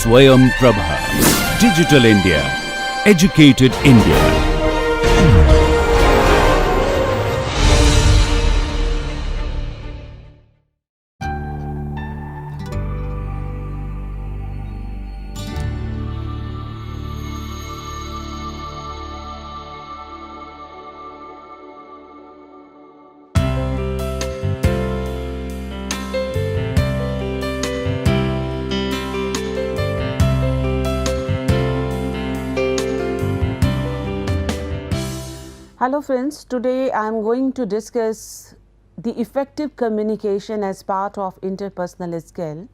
Swayam Prabha. Digital India. Educated India. Hello friends, today I am going to discuss the effective communication as part of interpersonal skill,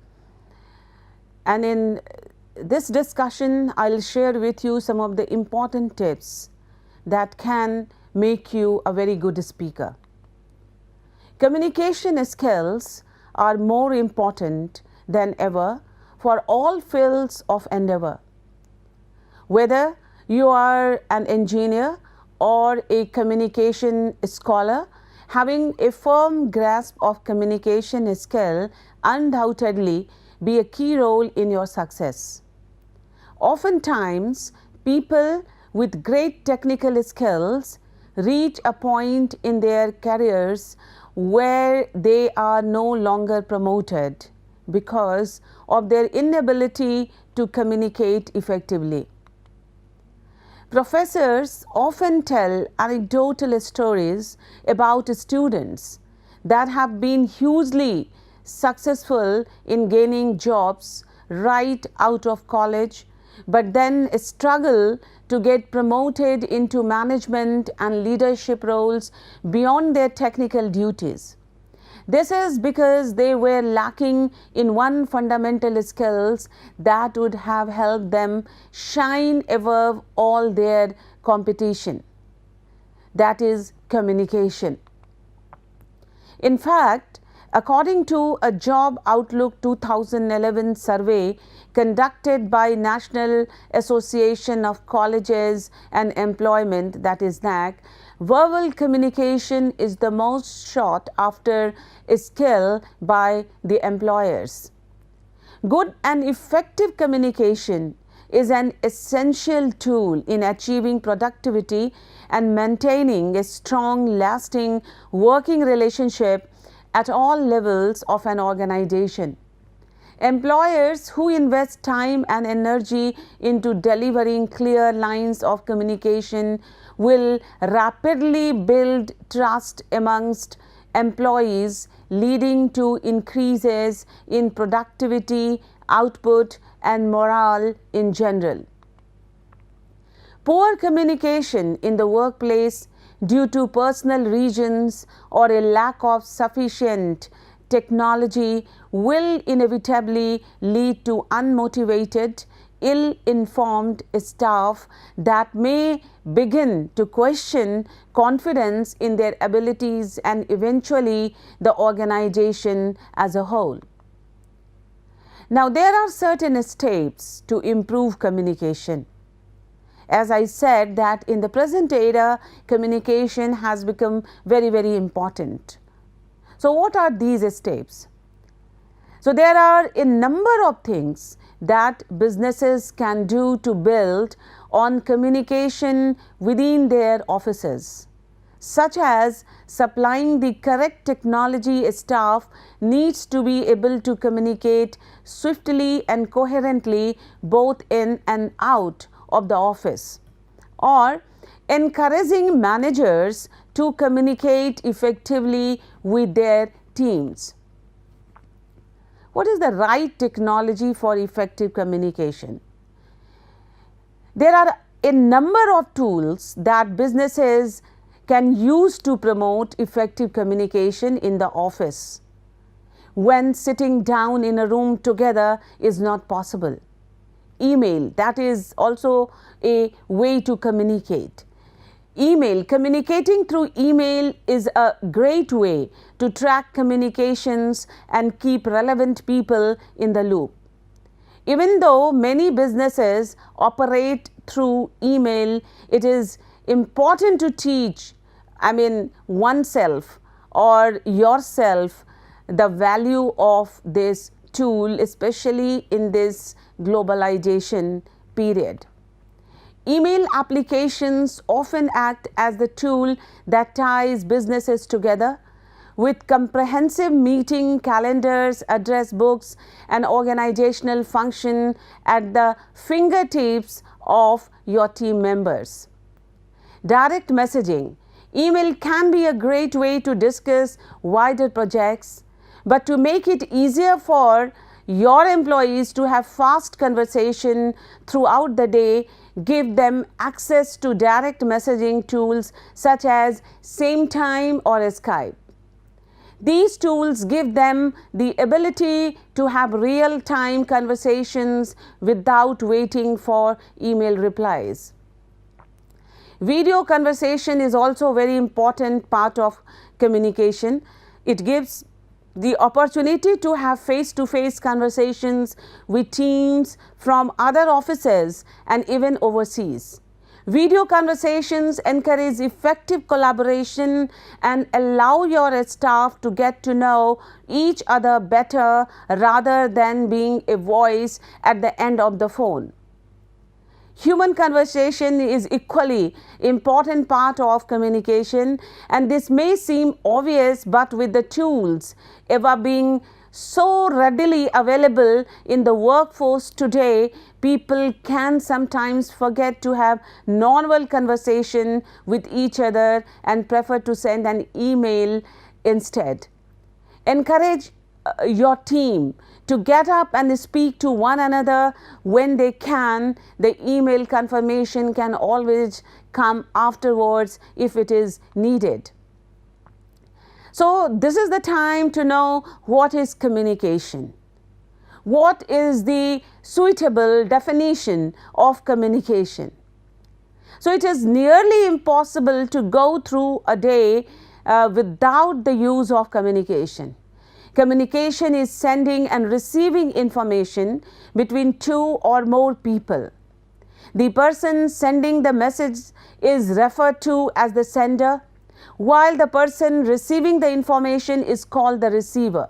and in this discussion I will share with you some of the important tips that can make you a very good speaker. Communication skills are more important than ever for all fields of endeavor. Whether you are an engineer or a communication scholar, having a firm grasp of communication skill undoubtedly be a key role in your success. Oftentimes, people with great technical skills reach a point in their careers where they are no longer promoted because of their inability to communicate effectively. Professors often tell anecdotal stories about students that have been hugely successful in gaining jobs right out of college, but then struggle to get promoted into management and leadership roles beyond their technical duties. This is because they were lacking in one fundamental skills that would have helped them shine above all their competition. That is communication. In fact, according to a Job Outlook 2011 survey conducted by National Association of Colleges and Employment, that is NAC, verbal communication is the most sought after skill by the employers. Good and effective communication is an essential tool in achieving productivity and maintaining a strong, lasting working relationship at all levels of an organization. Employers who invest time and energy into delivering clear lines of communication will rapidly build trust amongst employees, leading to increases in productivity, output, and morale in general. Poor communication in the workplace due to personal reasons or a lack of sufficient technology will inevitably lead to unmotivated, ill-informed staff that may begin to question confidence in their abilities and eventually the organization as a whole. Now, there are certain steps to improve communication. As I said that in the present era, communication has become very, very important. So, what are these steps? So, there are a number of things that businesses can do to build on communication within their offices, such as supplying the correct technology. Staff needs to be able to communicate swiftly and coherently both in and out of the office, or encouraging managers to communicate effectively with their teams. What is the right technology for effective communication? There are a number of tools that businesses can use to promote effective communication in the office when sitting down in a room together is not possible. Email, that is also a way to communicate. Communicating through email is a great way to track communications and keep relevant people in the loop. Even though many businesses operate through email, it is important to teach, oneself or yourself the value of this tool, especially in this globalization period. Email applications often act as the tool that ties businesses together, with comprehensive meeting calendars, address books, and organizational function at the fingertips of your team members. Direct messaging. Email can be a great way to discuss wider projects, but to make it easier for your employees to have fast conversation throughout the day, give them access to direct messaging tools such as SameTime or Skype. These tools give them the ability to have real-time conversations without waiting for email replies. Video conversation is also a very important part of communication. It gives the opportunity to have face-to-face conversations with teams from other offices and even overseas. Video conversations encourage effective collaboration and allow your staff to get to know each other better rather than being a voice at the end of the phone. Human conversation is equally important part of communication, and this may seem obvious, but with the tools ever being so readily available in the workforce today, people can sometimes forget to have normal conversation with each other and prefer to send an email instead. Encourage your team to get up and speak to one another when they can. The email confirmation can always come afterwards if it is needed. So this is the time to know what is communication. What is the suitable definition of communication? So it is nearly impossible to go through a day without the use of communication. Communication is sending and receiving information between two or more people. The person sending the message is referred to as the sender, while the person receiving the information is called the receiver.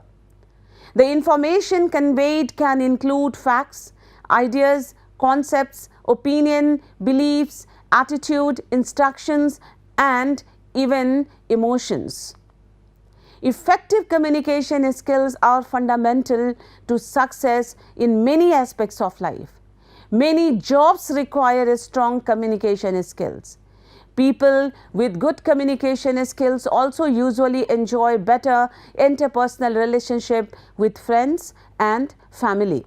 The information conveyed can include facts, ideas, concepts, opinion, beliefs, attitude, instructions, and even emotions. Effective communication skills are fundamental to success in many aspects of life. Many jobs require strong communication skills. People with good communication skills also usually enjoy better interpersonal relationship with friends and family.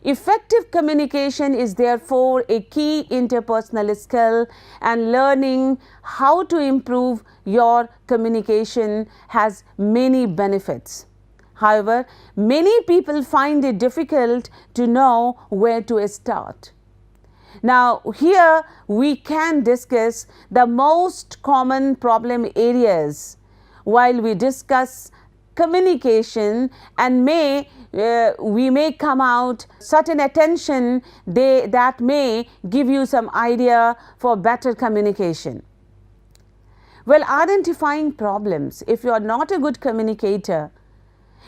Effective communication is therefore a key interpersonal skill, and learning how to improve your communication has many benefits. However, many people find it difficult to know where to start. Now, here we can discuss the most common problem areas while we discuss communication, and we may come out certain attention that may give you some idea for better communication. Well, identifying problems. If you are not a good communicator,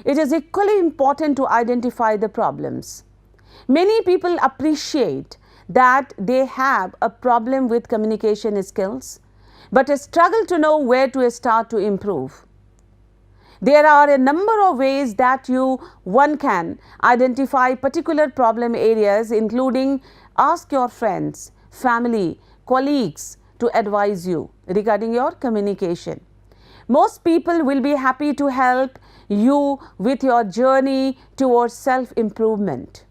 it is equally important to identify the problems. Many people appreciate that they have a problem with communication skills, but struggle to know where to start to improve. There are a number of ways that one can identify particular problem areas, including ask your friends, family, colleagues to advise you regarding your communication. Most people will be happy to help you with your journey towards self-improvement.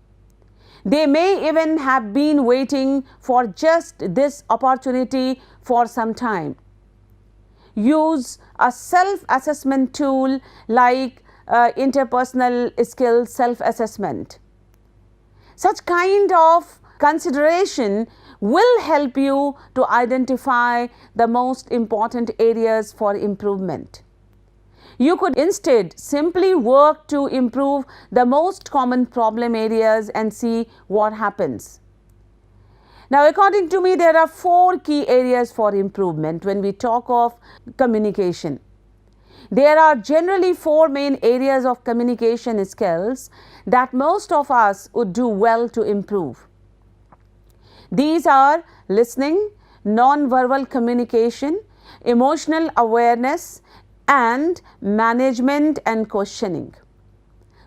They may even have been waiting for just this opportunity for some time. Use a self-assessment tool like interpersonal skills self-assessment. Such kind of consideration will help you to identify the most important areas for improvement. You could instead simply work to improve the most common problem areas and see what happens. Now, according to me, there are 4 key areas for improvement when we talk of communication. There are generally four main areas of communication skills that most of us would do well to improve. These are listening, non-verbal communication, emotional awareness, and management and questioning.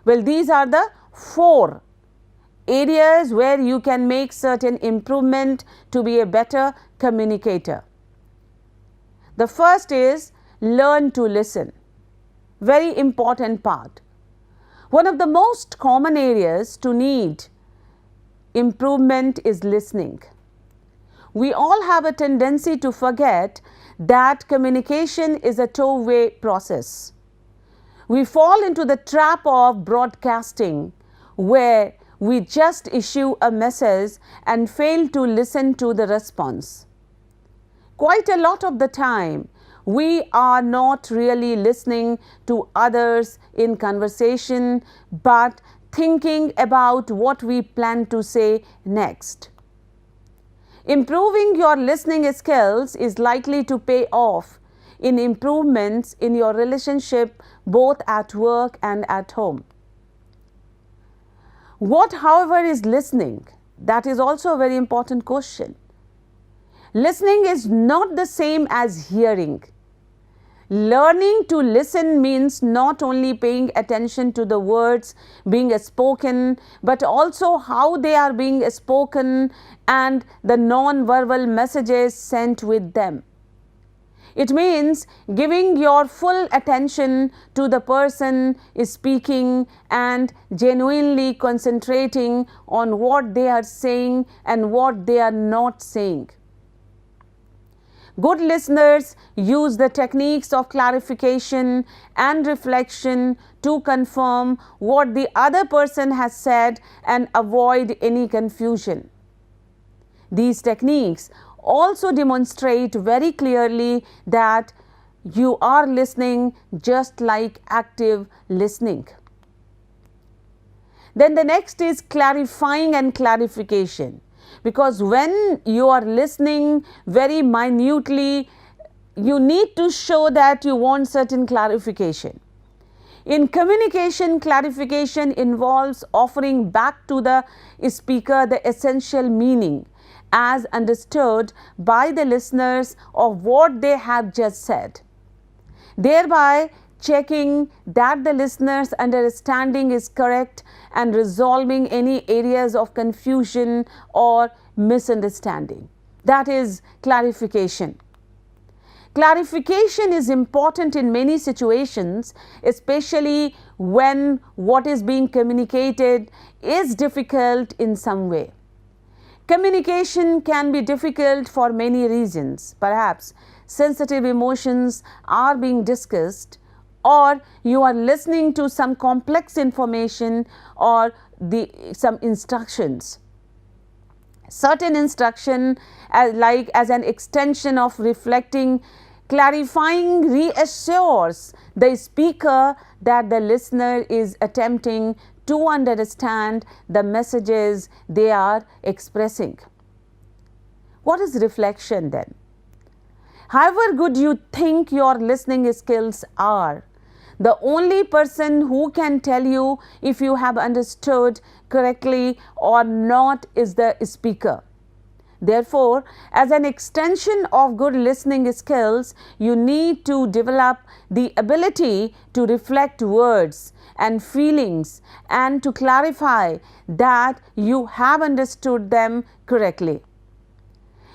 Well, these are the four areas where you can make certain improvement to be a better communicator. The first is learn to listen. Very important part. One of the most common areas to need improvement is listening. We all have a tendency to forget that communication is a two-way process. We fall into the trap of broadcasting, where we just issue a message and fail to listen to the response. Quite a lot of the time, we are not really listening to others in conversation, but thinking about what we plan to say next. Improving your listening skills is likely to pay off in improvements in your relationship both at work and at home. What, however, is listening? That is also a very important question. Listening is not the same as hearing. Learning to listen means not only paying attention to the words being spoken, but also how they are being spoken and the non-verbal messages sent with them. It means giving your full attention to the person is speaking and genuinely concentrating on what they are saying and what they are not saying. Good listeners use the techniques of clarification and reflection to confirm what the other person has said and avoid any confusion. These techniques also demonstrate very clearly that you are listening, just like active listening. Then the next is clarifying and clarification. Because when you are listening very minutely, you need to show that you want certain clarification. In communication, clarification involves offering back to the speaker the essential meaning as understood by the listeners of what they have just said, thereby checking that the listener's understanding is correct and resolving any areas of confusion or misunderstanding. That is clarification. Clarification is important in many situations, especially when what is being communicated is difficult in some way. Communication can be difficult for many reasons. Perhaps sensitive emotions are being discussed, or you are listening to some complex information or some instructions. Certain instruction as an extension of reflecting, clarifying reassures the speaker that the listener is attempting to understand the messages they are expressing. What is reflection then? However good you think your listening skills are, the only person who can tell you if you have understood correctly or not is the speaker. Therefore, as an extension of good listening skills, you need to develop the ability to reflect words and feelings and to clarify that you have understood them correctly.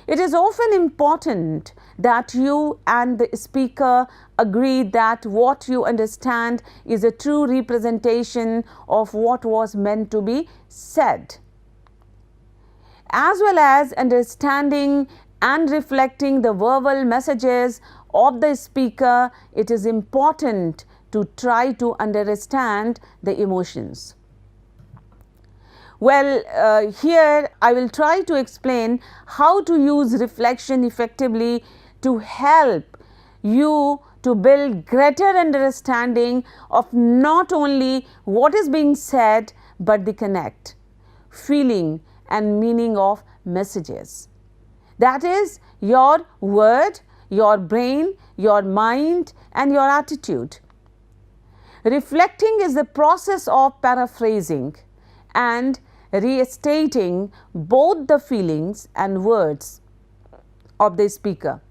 It is often important that you and the speaker agree that what you understand is a true representation of what was meant to be said. As well as understanding and reflecting the verbal messages of the speaker, it is important to try to understand the emotions. Well, here I will try to explain how to use reflection effectively to help you to build greater understanding of not only what is being said, but the connect, feeling and meaning of messages. That is, your word, your brain, your mind, and your attitude. Reflecting is the process of paraphrasing and restating both the feelings and words of the speaker.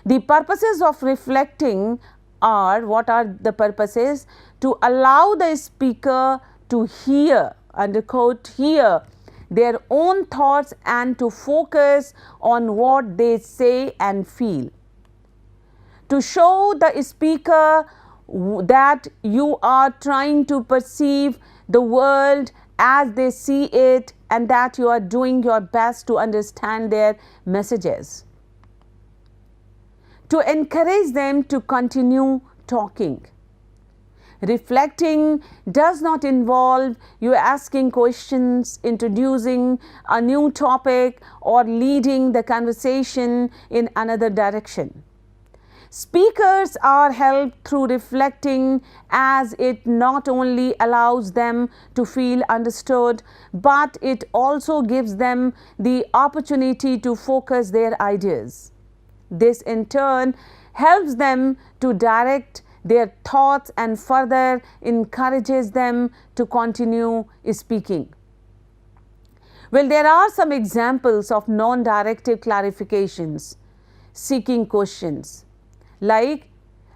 The purposes of reflecting are, what are the purposes? To allow the speaker to hear, underquote, hear their own thoughts and to focus on what they say and feel. To show the speaker that you are trying to perceive the world as they see it and that you are doing your best to understand their messages. To encourage them to continue talking. Reflecting does not involve you asking questions, introducing a new topic, or leading the conversation in another direction. Speakers are helped through reflecting, as it not only allows them to feel understood, but it also gives them the opportunity to focus their ideas. This in turn helps them to direct their thoughts and further encourages them to continue speaking. Well, there are some examples of non-directive clarifications, seeking questions, like,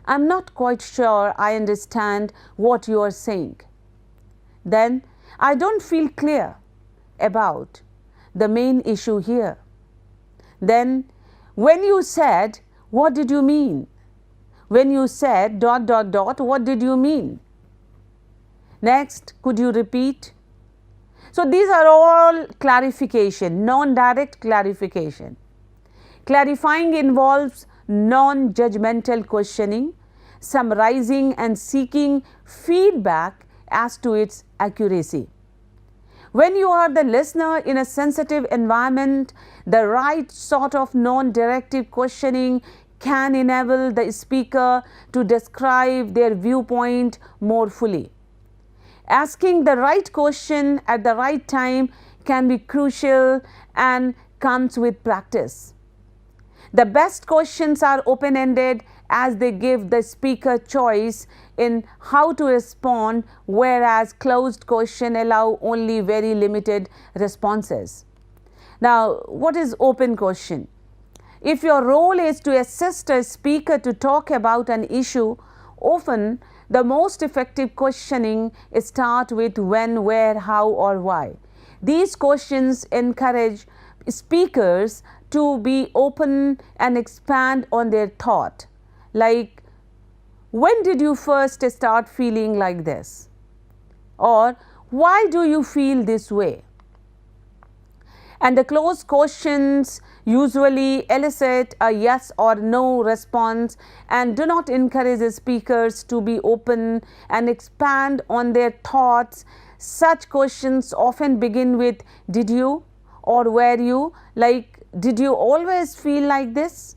I'm not quite sure I understand what you are saying. Then, I don't feel clear about the main issue here. Then, when you said, what did you mean? When you said ... what did you mean? Next, could you repeat? So these are all clarification, non-direct clarification. Clarifying involves non-judgmental questioning, summarizing and seeking feedback as to its accuracy. When you are the listener in a sensitive environment, the right sort of non-directive questioning can enable the speaker to describe their viewpoint more fully. Asking the right question at the right time can be crucial and comes with practice. The best questions are open-ended, as they give the speaker choice in how to respond, whereas closed questions allow only very limited responses. Now, what is open question? If your role is to assist a speaker to talk about an issue, often the most effective questioning starts with when, where, how, or why. These questions encourage speakers to be open and expand on their thought, like, when did you first start feeling like this? Or, why do you feel this way? And the closed questions usually elicit a yes or no response and do not encourage the speakers to be open and expand on their thoughts. Such questions often begin with did you or were you, like, did you always feel like this?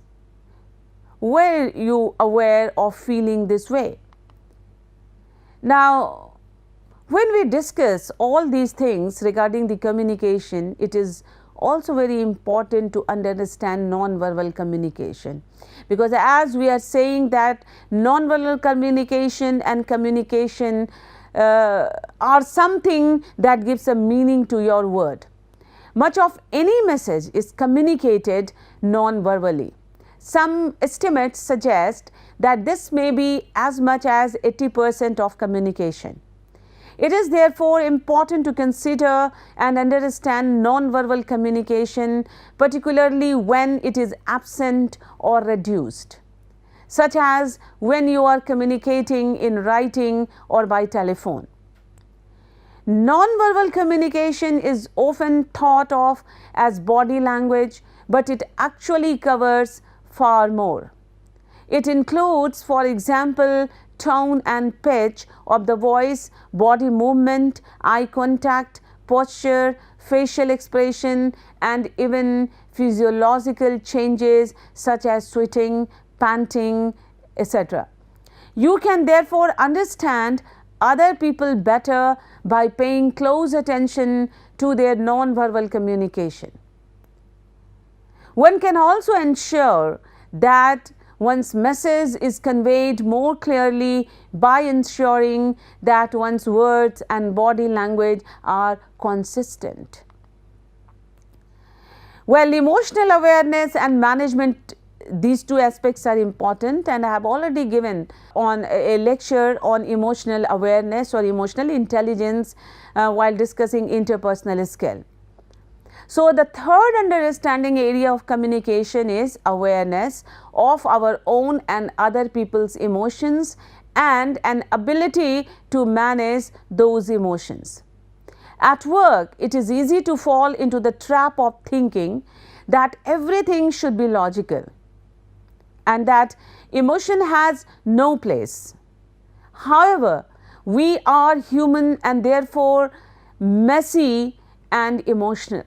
Were you aware of feeling this way? Now, when we discuss all these things regarding the communication, it is also very important to understand non-verbal communication, because as we are saying that non-verbal communication and communication are something that gives a meaning to your word. Much of any message is communicated non-verbally. Some estimates suggest that this may be as much as 80% of communication. It is therefore important to consider and understand non-verbal communication, particularly when it is absent or reduced, such as when you are communicating in writing or by telephone. Non-verbal communication is often thought of as body language, but it actually covers far more. It includes, for example, tone and pitch of the voice, body movement, eye contact, posture, facial expression, and even physiological changes such as sweating, panting, etc. You can therefore understand other people better by paying close attention to their non-verbal communication. One can also ensure that one's message is conveyed more clearly by ensuring that one's words and body language are consistent. Well, emotional awareness and management, these two aspects are important, and I have already given on a lecture on emotional awareness or emotional intelligence while discussing interpersonal skill. So, the third understanding area of communication is awareness of our own and other people's emotions and an ability to manage those emotions. At work, it is easy to fall into the trap of thinking that everything should be logical and that emotion has no place. However, we are human and therefore messy and emotional.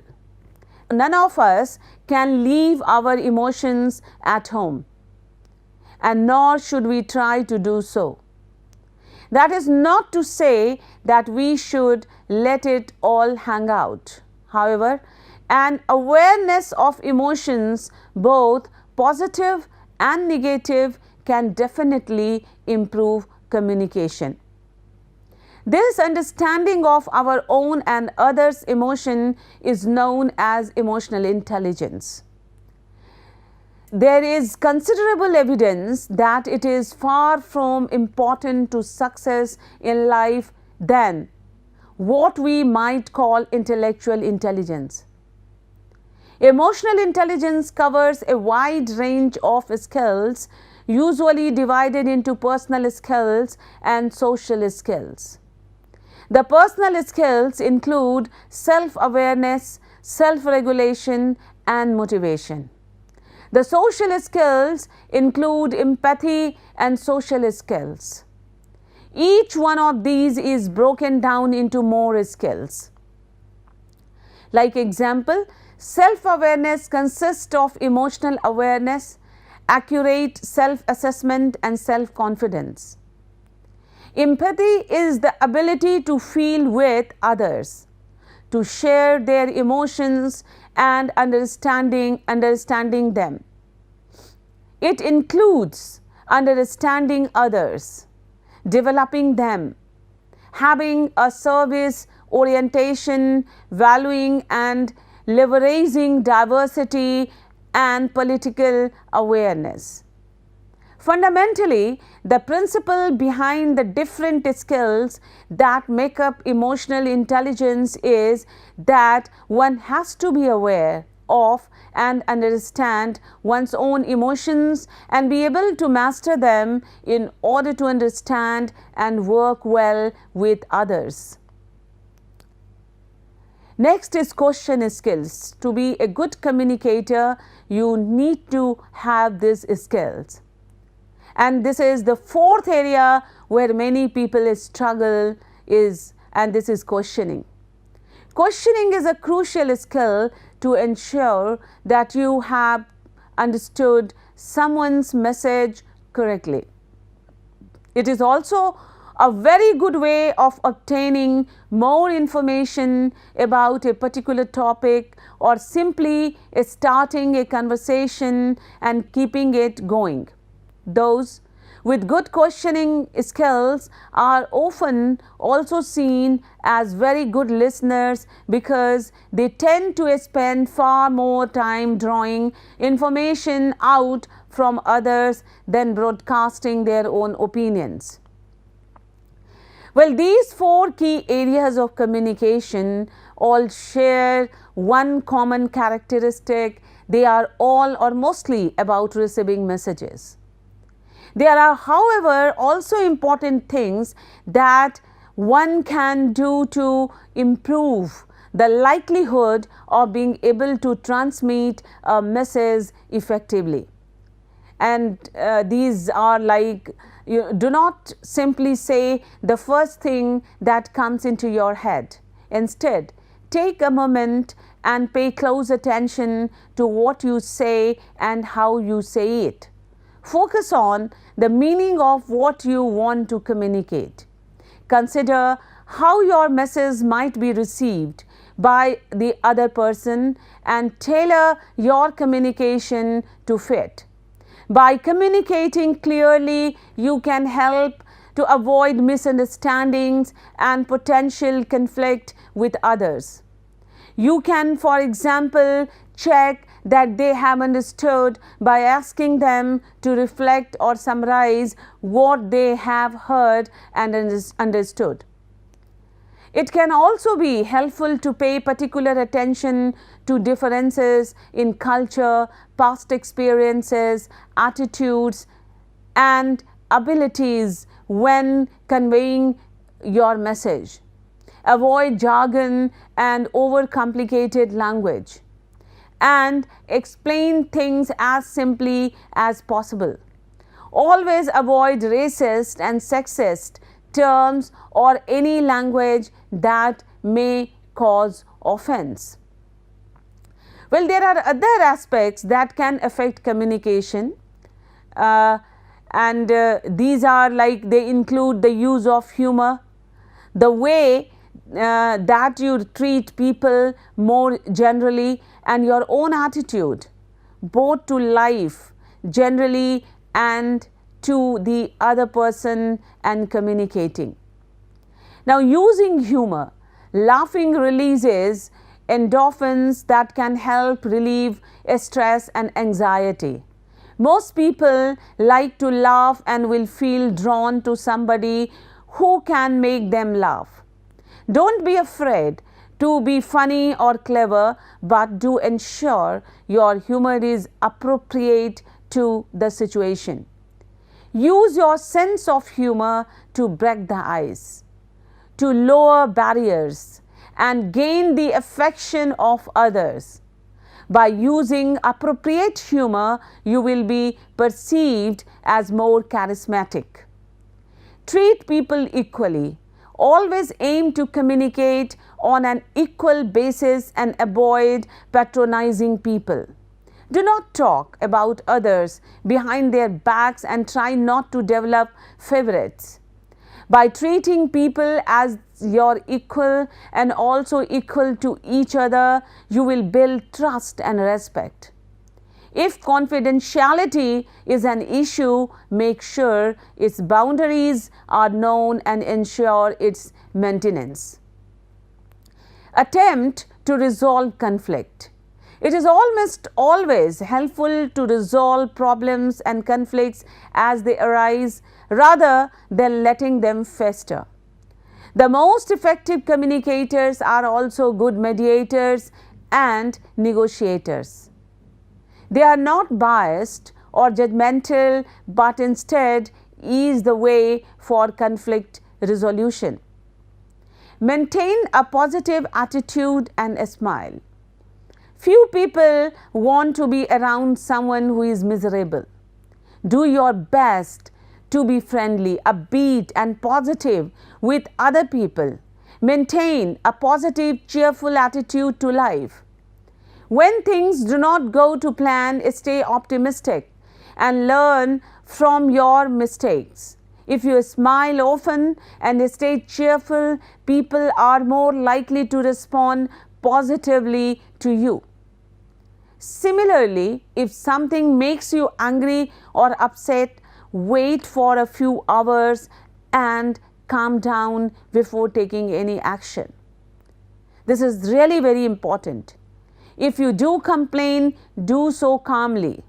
None of us can leave our emotions at home, and nor should we try to do so. That is not to say that we should let it all hang out. However, an awareness of emotions, both positive and negative, can definitely improve communication. This understanding of our own and others' emotion is known as emotional intelligence. There is considerable evidence that it is far from important to success in life than what we might call intellectual intelligence. Emotional intelligence covers a wide range of skills, usually divided into personal skills and social skills. The personal skills include self-awareness, self-regulation, and motivation. The social skills include empathy and social skills. Each one of these is broken down into more skills. Like example, self-awareness consists of emotional awareness, accurate self-assessment, and self-confidence. Empathy is the ability to feel with others, to share their emotions and understanding them. It includes understanding others, developing them, having a service orientation, valuing and leveraging diversity and political awareness. Fundamentally, the principle behind the different skills that make up emotional intelligence is that one has to be aware of and understand one's own emotions and be able to master them in order to understand and work well with others. Next is question skills. To be a good communicator, you need to have these skills. And this is the fourth area where many people struggle and this is questioning. Questioning is a crucial skill to ensure that you have understood someone's message correctly. It is also a very good way of obtaining more information about a particular topic or simply starting a conversation and keeping it going. Those with good questioning skills are often also seen as very good listeners because they tend to spend far more time drawing information out from others than broadcasting their own opinions. Well, these four key areas of communication all share one common characteristic. They are all or mostly about receiving messages. There are, however, also important things that one can do to improve the likelihood of being able to transmit a message effectively. And these are like, you do not simply say the first thing that comes into your head. Instead, take a moment and pay close attention to what you say and how you say it. Focus on the meaning of what you want to communicate. Consider how your message might be received by the other person and tailor your communication to fit. By communicating clearly, you can help to avoid misunderstandings and potential conflict with others. You can, for example, check that they have understood by asking them to reflect or summarize what they have heard and understood. It can also be helpful to pay particular attention to differences in culture, past experiences, attitudes, and abilities when conveying your message. Avoid jargon and overcomplicated language, and explain things as simply as possible. Always avoid racist and sexist terms or any language that may cause offense. Well, there are other aspects that can affect communication, and these are like they include the use of humor, the way that you treat people more generally, and your own attitude both to life generally and to the other person and communicating. Now, using humor, laughing releases endorphins that can help relieve stress and anxiety. Most people like to laugh and will feel drawn to somebody who can make them laugh. Don't be afraid to be funny or clever, but do ensure your humor is appropriate to the situation. Use your sense of humor to break the ice, to lower barriers, and gain the affection of others. By using appropriate humor, you will be perceived as more charismatic. Treat people equally. Always aim to communicate on an equal basis and avoid patronizing people. Do not talk about others behind their backs and try not to develop favorites. By treating people as your equal and also equal to each other, you will build trust and respect. If confidentiality is an issue, make sure its boundaries are known and ensure its maintenance. Attempt to resolve conflict. It is almost always helpful to resolve problems and conflicts as they arise rather than letting them fester. The most effective communicators are also good mediators and negotiators. They are not biased or judgmental, but instead ease the way for conflict resolution. Maintain a positive attitude and a smile. Few people want to be around someone who is miserable. Do your best to be friendly, upbeat, and positive with other people. Maintain a positive, cheerful attitude to life. When things do not go to plan, stay optimistic and learn from your mistakes. If you smile often and stay cheerful, people are more likely to respond positively to you. Similarly, if something makes you angry or upset, wait for a few hours and calm down before taking any action. This is really very important. If you do complain, do so calmly.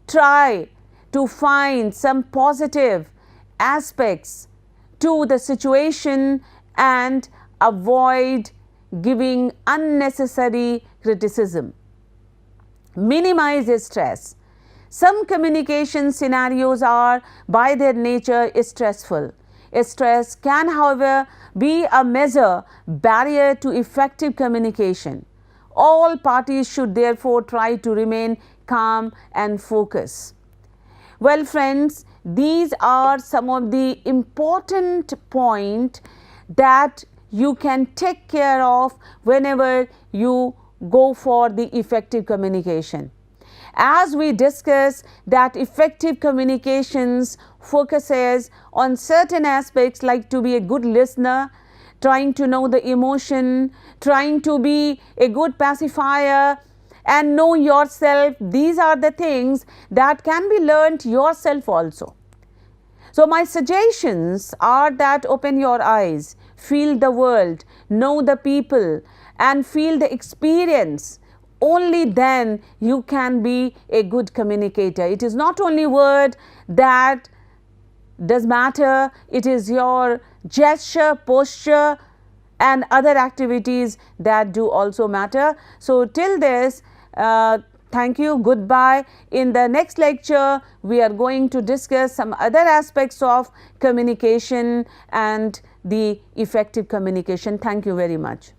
Try to find some positive aspects to the situation and avoid giving unnecessary criticism. Minimize stress. Some communication scenarios are by their nature stressful. Stress can, however, be a major barrier to effective communication. All parties should therefore try to remain calm and focused. Well, friends, these are some of the important points that you can take care of whenever you go for the effective communication. As we discuss that effective communications focuses on certain aspects like to be a good listener, trying to know the emotion, trying to be a good pacifier, and know yourself. These are the things that can be learnt yourself also. So my suggestions are that open your eyes, feel the world, know the people, and feel the experience. Only then you can be a good communicator. It is not only word that does matter, it is your gesture, posture, and other activities that do also matter. So till this, thank you, goodbye. In the next lecture, we are going to discuss some other aspects of communication and the effective communication. Thank you very much.